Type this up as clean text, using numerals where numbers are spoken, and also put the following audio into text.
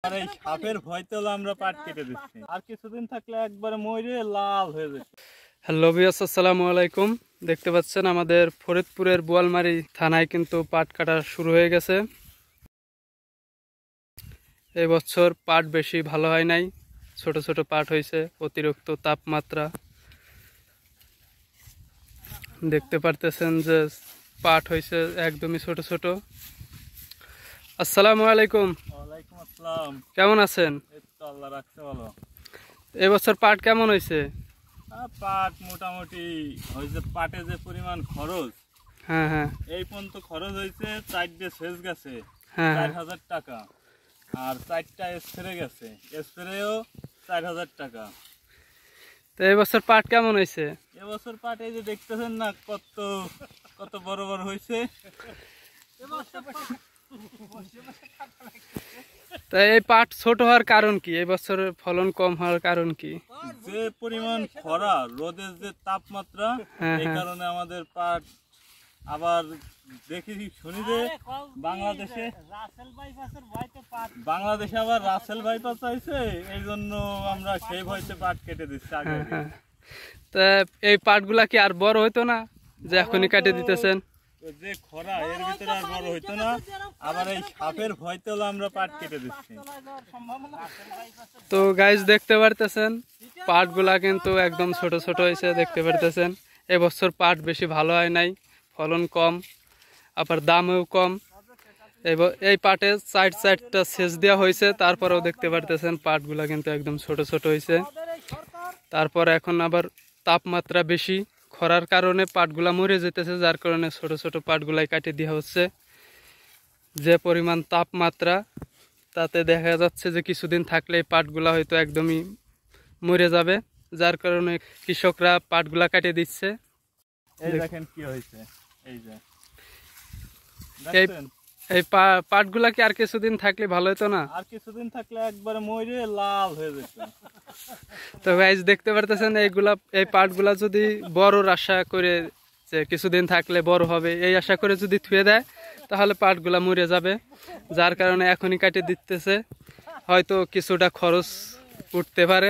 আর এই সাপের ভয়তে হলো আমরা পাট কেটে দিচ্ছি, আর কিছুদিন থাকলে একবারে মরে লাল হয়ে যাচ্ছে। হ্যালো ভিউয়ার্স, আসসালামু আলাইকুম। দেখতে পাচ্ছেন আমাদের ফরিদপুরের বোয়ালমারী থানায় কিন্তু পাট কাটা শুরু হয়ে গেছে। এই বছর পাট বেশি ভালো হয় নাই, ছোট ছোট পাট হয়েছে। অতিরিক্ত তাপমাত্রা দেখতে পারতেছেন যে পাট হয়েছে একদমই ছোট ছোট। আসসালামু আলাইকুম। ওয়ালাইকুম আসসালাম। কেমন আছেন? এই তো আল্লাহ রাখছে ভালো। এবছর পাট কেমন হয়েছে? পাট মোটামুটি হয়েছে। পাটে যে পরিমাণ খরচ, হ্যাঁ, এই পর্যন্ত খরচ হয়েছে 4টে সেচ গেছে হ্যাঁ, 4,000 টাকা, আর 4টা স্প্রে গেছে, স্প্রেও 4,000 টাকা। তো এবছর পাট কেমন হয়েছে? এবছর পাট এই যে দেখতেছেন না, কত কত বড় বড় হয়েছে। তা এই পাট ছোট হওয়ার কারণ কি? এই বছরের ফলন কম হওয়ার কারণ কি? যে পরিমাণ খরা, রোদের যে তাপমাত্রা, এই কারণে আমাদের পাট আবার দেখি শুনি যে বাংলাদেশে আবার রাসেল বাইপাস চাইছে, এই জন্য আমরা সেই ভয়তে পাট কেটে দিচ্ছি আগে। তা এই পাটগুলা কি আর বড় হইতো না যে এখনই কেটে দিতেছেন? যে খরা, এর ভিতরে আর বড় হইতো না, আবার এই সাপের ভয়তে হলো আমরা পাট কেটে দিচ্ছি। তো গাইজ দেখতে পারতেছেন পাটগুলা কিন্তু একদম ছোট ছোট হয়েছে। দেখতে পারতেছেন এবছর পাট বেশি ভালো হয় নাই, ফলন কম, আবার দামও কম। এই পাটে চারটা সেচ দেওয়া হয়েছে, তারপরেও দেখতে পারতেছেন পাটগুলা কিন্তু একদম ছোট ছোট হয়েছে। তারপর এখন আবার তাপমাত্রা বেশি, খরার কারণে পাটগুলা মরে যেতেছে, যার কারণে ছোট ছোট পাটগুলাই কাটিয়ে দেওয়া হচ্ছে। যে পরিমাণ তাপমাত্রা, তাতে দেখা যাচ্ছে যে কিছুদিন থাকলে এই পাটগুলা হয়তো একদমই মরে যাবে, যার কারণে কৃষকরা পাটগুলা কাটিয়ে দিচ্ছে। এই দেখেন কি হয়েছে, এই যে এই পাটগুলা কি আর কিছুদিন থাকলে ভালো হতো না? আর কিছুদিন থাকলে একবারে মরে লাল হয়ে যেত। তো গাইজ দেখতে পারতেছেন এই পাটগুলা যদি বড়র আশা করে, যে কিছুদিন থাকলে বড় হবে এই আশা করে যদি থুয়ে দেয়, তাহলে পাটগুলা মরে যাবে। যার কারণে এখনই কাটিয়ে দিতেছে, হয়তো কিছুটা খরচ উঠতে পারে।